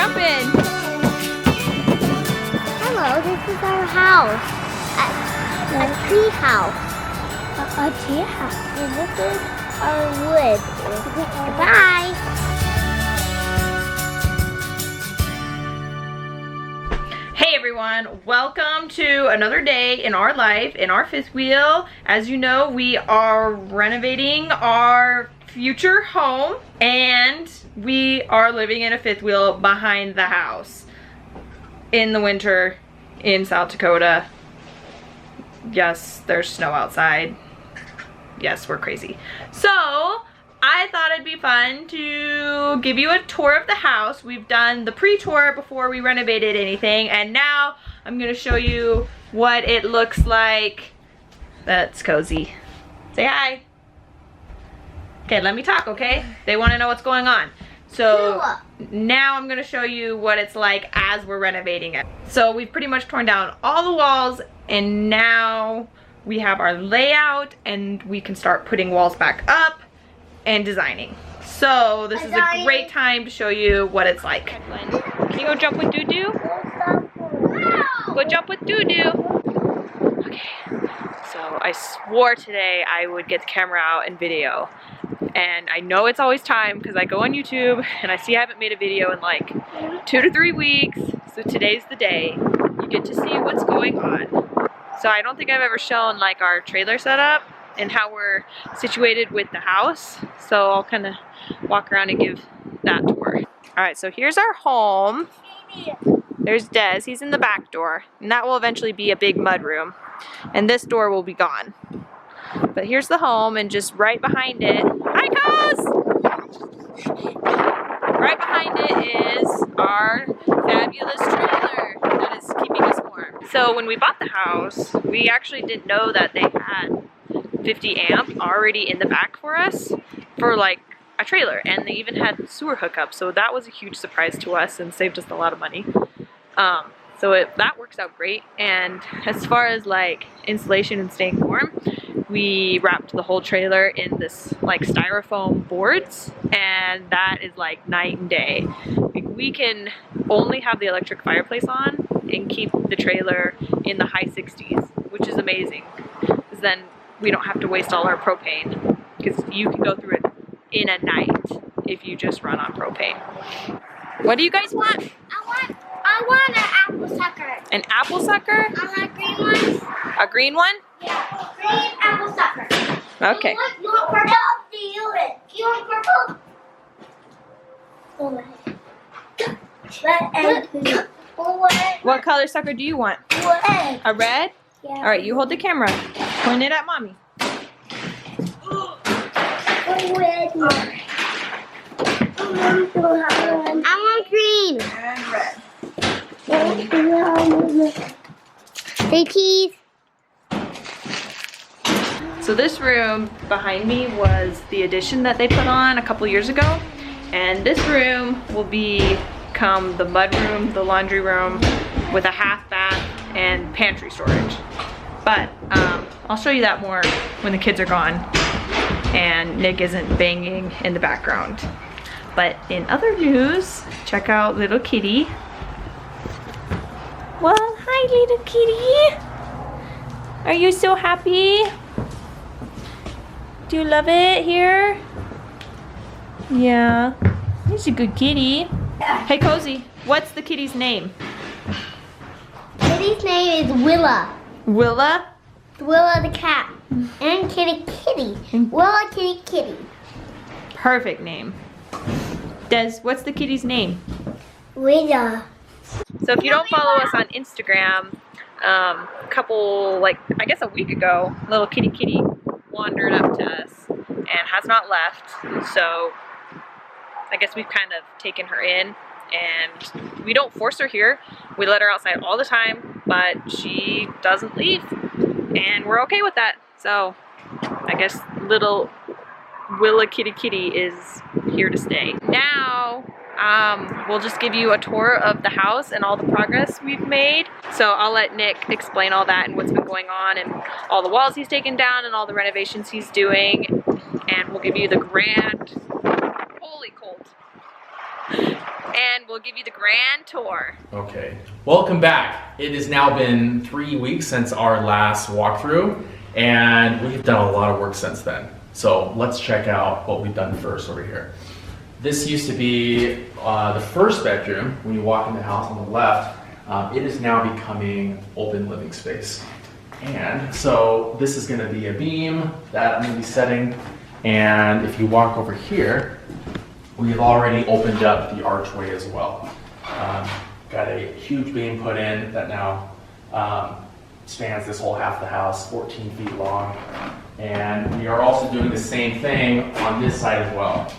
jump in. Hello, this is our house. A tree house. A tree house. And this is our wood. Goodbye. Hey everyone, welcome to another day in our life, in our fifth wheel. As you know, we are renovating our future home and we are living in a fifth wheel behind the house in the winter in South Dakota. Yes, there's snow outside. Yes, we're crazy. So I thought it'd be fun to give you a tour of the house. We've done the pre-tour before we renovated anything, and now I'm gonna show you what it looks like. That's Cozy. Say hi. Okay, let me talk, okay? They wanna know what's going on. So now I'm gonna show you what it's like as we're renovating it. So we've pretty much torn down all the walls, and now we have our layout and we can start putting walls back up and designing. So this is a great time to show you what it's like. Can you go jump with Doo-Doo? Go jump with Doo-Doo. Okay, so I swore today I would get the camera out and video. And I know it's always time because I go on YouTube and I see I haven't made a video in like 2 to 3 weeks. So today's the day. You get to see what's going on. So I don't think I've ever shown like our trailer setup and how we're situated with the house. So I'll kind of walk around and give that tour. All right, so here's our home. There's Des, he's in the back door, and that will eventually be a big mud room. And this door will be gone. But here's the home, and just right behind it, hi Cuz! Right behind it is our fabulous trailer that is keeping us warm. So when we bought the house, we actually didn't know that they had 50 amp already in the back for us for like a trailer, and they even had sewer hookup, so that was a huge surprise to us and saved us a lot of money. So that works out great. And as far as like insulation and staying warm, we wrapped the whole trailer in this like styrofoam boards, and that is like night and day. Like, we can only have the electric fireplace on and keep the trailer in the high 60s, which is amazing, because then we don't have to waste all our propane, because you can go through it in a night if you just run on propane. What do you guys want? I want an apple sucker. An apple sucker? I want green ones. A green one? Yeah, green apple sucker. Okay. You want purple? You want purple? What color sucker do you want? Red. A red? Yeah. All right, you hold the camera. Point it at mommy. Red. I want green. And red. Say cheese. So this room behind me was the addition that they put on a couple years ago, and this room will become the mud room, the laundry room, with a half bath and pantry storage. But I'll show you that more when the kids are gone and Nick isn't banging in the background. But in other news, check out little kitty. Well, hi little kitty. Are you so happy? Do you love it here? Yeah. He's a good kitty. Hey Cozy, what's the kitty's name? Kitty's name is Willa. Willa? Willa the cat. And Kitty Kitty. Willa Kitty Kitty. Perfect name. Des, what's the kitty's name? Willa. So if you don't follow us on Instagram, I guess a week ago, little kitty wandered up to us and has not left. So I guess we've kind of taken her in, and we don't force her here. We let her outside all the time, but she doesn't leave, and we're okay with that. So I guess little Willa Kitty is here to stay. Now we'll just give you a tour of the house and all the progress we've made. So I'll let Nick explain all that and what's been going on and all the walls he's taken down and all the renovations he's doing. And we'll give you the grand, holy cold. And we'll give you the grand tour. Okay, welcome back. It has now been 3 weeks since our last walkthrough, and we've done a lot of work since then. So let's check out what we've done first over here. This used to be the first bedroom. When you walk in the house on the left, it is now becoming open living space. And so this is going to be a beam that I'm going to be setting. And if you walk over here, we've already opened up the archway as well. Got a huge beam put in that now spans this whole half of the house, 14 feet long. And we are also doing the same thing on this side as well.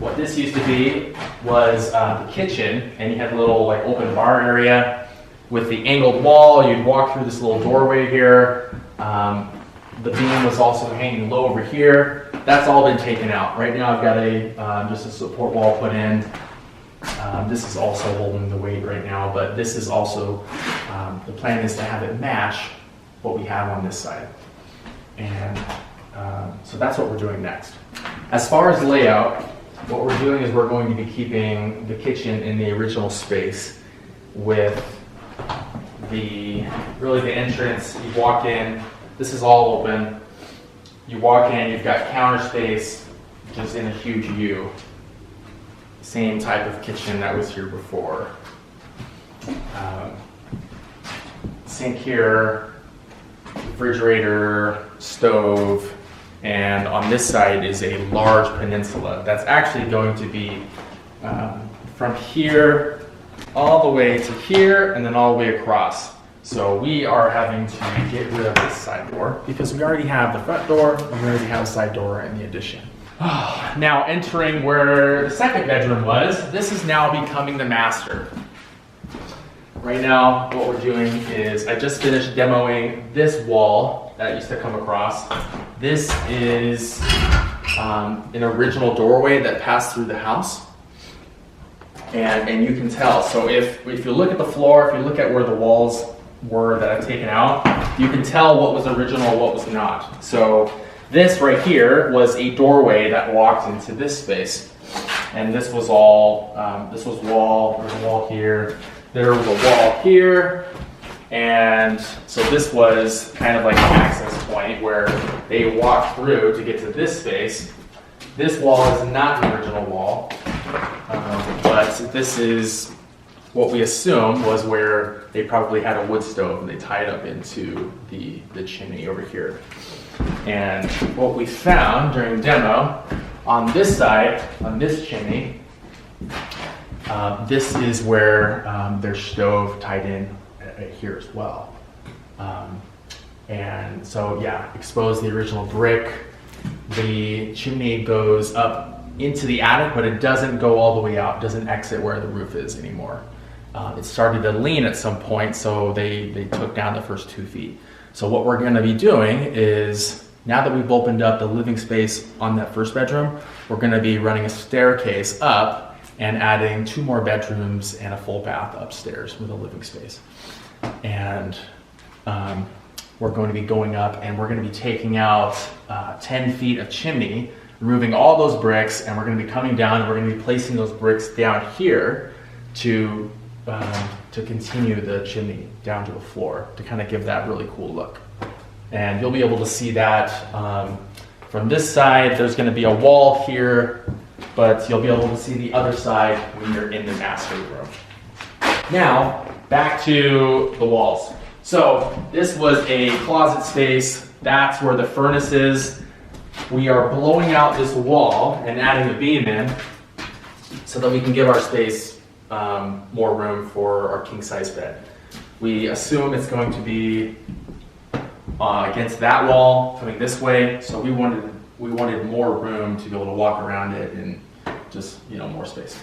What this used to be was the kitchen, and you had a little like open bar area with the angled wall. You'd walk through this little doorway here. The beam was also hanging low over here. That's all been taken out. Right now I've got just a support wall put in. This is also holding the weight right now, but this is also, the plan is to have it match what we have on this side. And so that's what we're doing next. As far as layout, what we're doing is we're going to be keeping the kitchen in the original space with the entrance. You walk in, this is all open. You walk in, you've got counter space, just in a huge U. Same type of kitchen that was here before. Sink here, refrigerator, stove, and on this side is a large peninsula that's actually going to be from here all the way to here and then all the way across. So we are having to get rid of this side door because we already have the front door and we already have a side door in the addition. Now entering where the second bedroom was, this is now becoming the master. Right now what we're doing is I just finished demoing this wall that used to come across. This is an original doorway that passed through the house. And you can tell. So if you look at the floor, if you look at where the walls were that I've taken out, you can tell what was original, what was not. So this right here was a doorway that walked into this space. And this was all, this was wall, there was a wall here, there was a wall here. And so this was kind of like an access point where they walked through to get to this space. This wall is not the original wall, but this is what we assume was where they probably had a wood stove and they tied up into the chimney over here. And what we found during demo, on this side, on this chimney, this is where their stove tied in here as well. And so yeah, expose the original brick. The chimney goes up into the attic, but it doesn't go all the way out. It doesn't exit where the roof is anymore. It started to lean at some point, so they took down the first 2 feet. So what we're gonna be doing is, now that we've opened up the living space on that first bedroom, we're gonna be running a staircase up and adding 2 more bedrooms and a full bath upstairs with a living space. And we're going to be going up and we're going to be taking out 10 feet of chimney, removing all those bricks, and we're going to be coming down and we're going to be placing those bricks down here to continue the chimney down to the floor to kind of give that really cool look. And you'll be able to see that from this side. There's going to be a wall here, but you'll be able to see the other side when you're in the master room. Now, back to the walls. So this was a closet space. That's where the furnace is. We are blowing out this wall and adding a beam in so that we can give our space more room for our king size bed. We assume it's going to be against that wall coming this way. So we wanted more room to be able to walk around it and just, more space.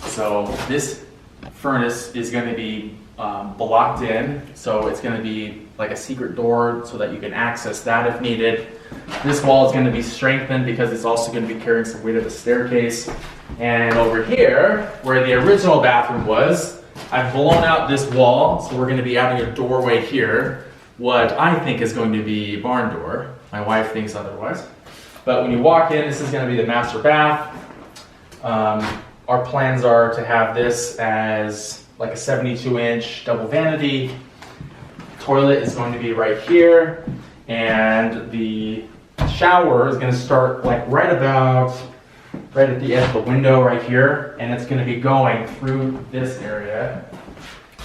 So this furnace is going to be blocked in, so it's going to be like a secret door so that you can access that if needed. This wall is going to be strengthened because it's also going to be carrying some weight of the staircase. And over here, where the original bathroom was, I've blown out this wall, so we're going to be adding a doorway here, what I think is going to be a barn door. My wife thinks otherwise. But when you walk in, this is going to be the master bath. our plans are to have this as like a 72-inch double vanity. Toilet is going to be right here, and the shower is going to start like right at the edge of the window right here, and it's going to be going through this area,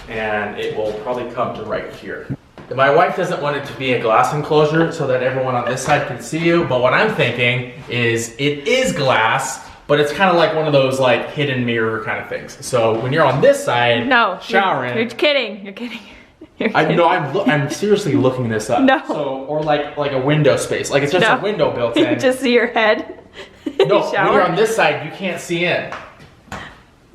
and it will probably come to right here. My wife doesn't want it to be a glass enclosure so that everyone on this side can see you, but what I'm thinking is it is glass, but it's kind of like one of those like hidden mirror kind of things. So when you're on this side, showering, you're kidding. You're kidding. I'm seriously looking this up. No. So, or like a window space, like it's just a window built in. You just see your head. No, when you're on this side, you can't see in.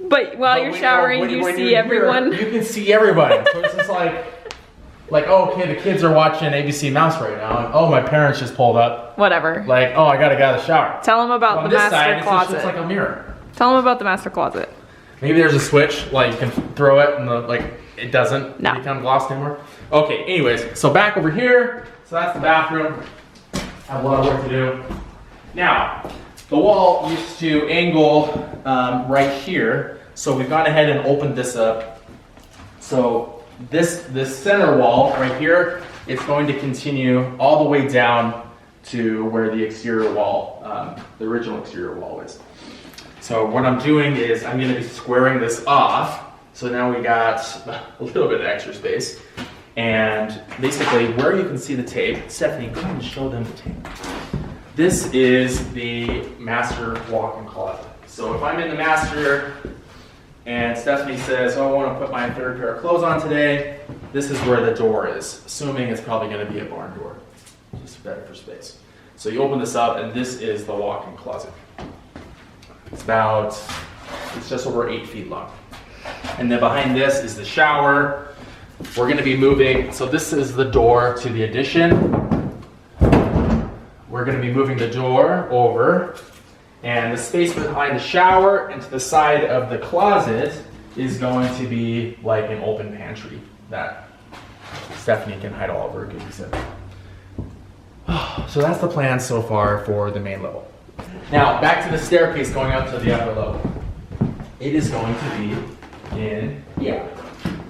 But while you're showering, you see everyone. You can see everybody. So it's just like, oh, okay, the kids are watching ABC Mouse right now, and oh, my parents just pulled up. Whatever. Like, oh, I gotta get out of the shower. Tell them about the master closet. It's like a mirror. Tell them about the master closet. Maybe there's a switch, like you can throw it, and it doesn't become glossed anymore. Okay, anyways, so back over here. So that's the bathroom. I have a lot of work to do. Now, the wall used to angle right here, so we've gone ahead and opened this up. So this center wall right here, it's going to continue all the way down to where the exterior wall, the original exterior wall is. So what I'm doing is I'm going to be squaring this off. So now we got a little bit of extra space. And basically where you can see the tape, Stephanie, go ahead and show them the tape. This is the master walk-in closet. So if I'm in the master and Stephanie says, oh, I want to put my third pair of clothes on today, this is where the door is, assuming it's probably going to be a barn door, just better for space. So you open this up, and this is the walk-in closet. It's just over 8 feet long. And then behind this is the shower. We're going to be moving, so this is the door to the addition. We're going to be moving the door over, and the space behind the shower and to the side of the closet is going to be like an open pantry that Stephanie can hide all of her goodies in. So that's the plan so far for the main level. Now back to the staircase going up to the upper level. It is going to be in here.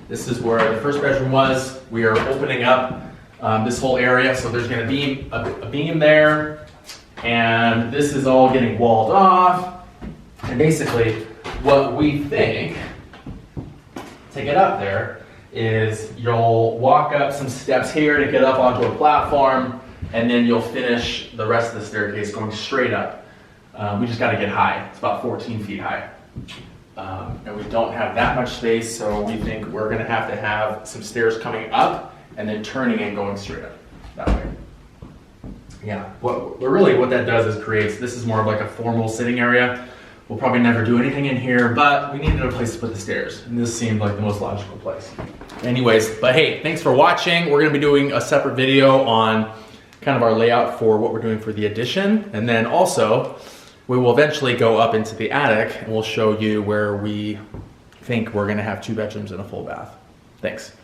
This is where the first bedroom was. We are opening up this whole area, so there's going to be a beam there, and this is all getting walled off. And basically, what we think to get up there is you'll walk up some steps here to get up onto a platform, and then you'll finish the rest of the staircase going straight up. We just got to get high. It's about 14 feet high. And we don't have that much space, so we think we're going to have some stairs coming up and then turning and going straight up that way. Yeah, what that does is creates, this is more of like a formal sitting area. We'll probably never do anything in here, but we needed a place to put the stairs, and this seemed like the most logical place. Anyways, but hey, thanks for watching. We're going to be doing a separate video on kind of our layout for what we're doing for the addition, and then also we will eventually go up into the attic and we'll show you where we think we're going to have 2 bedrooms and a full bath. Thanks.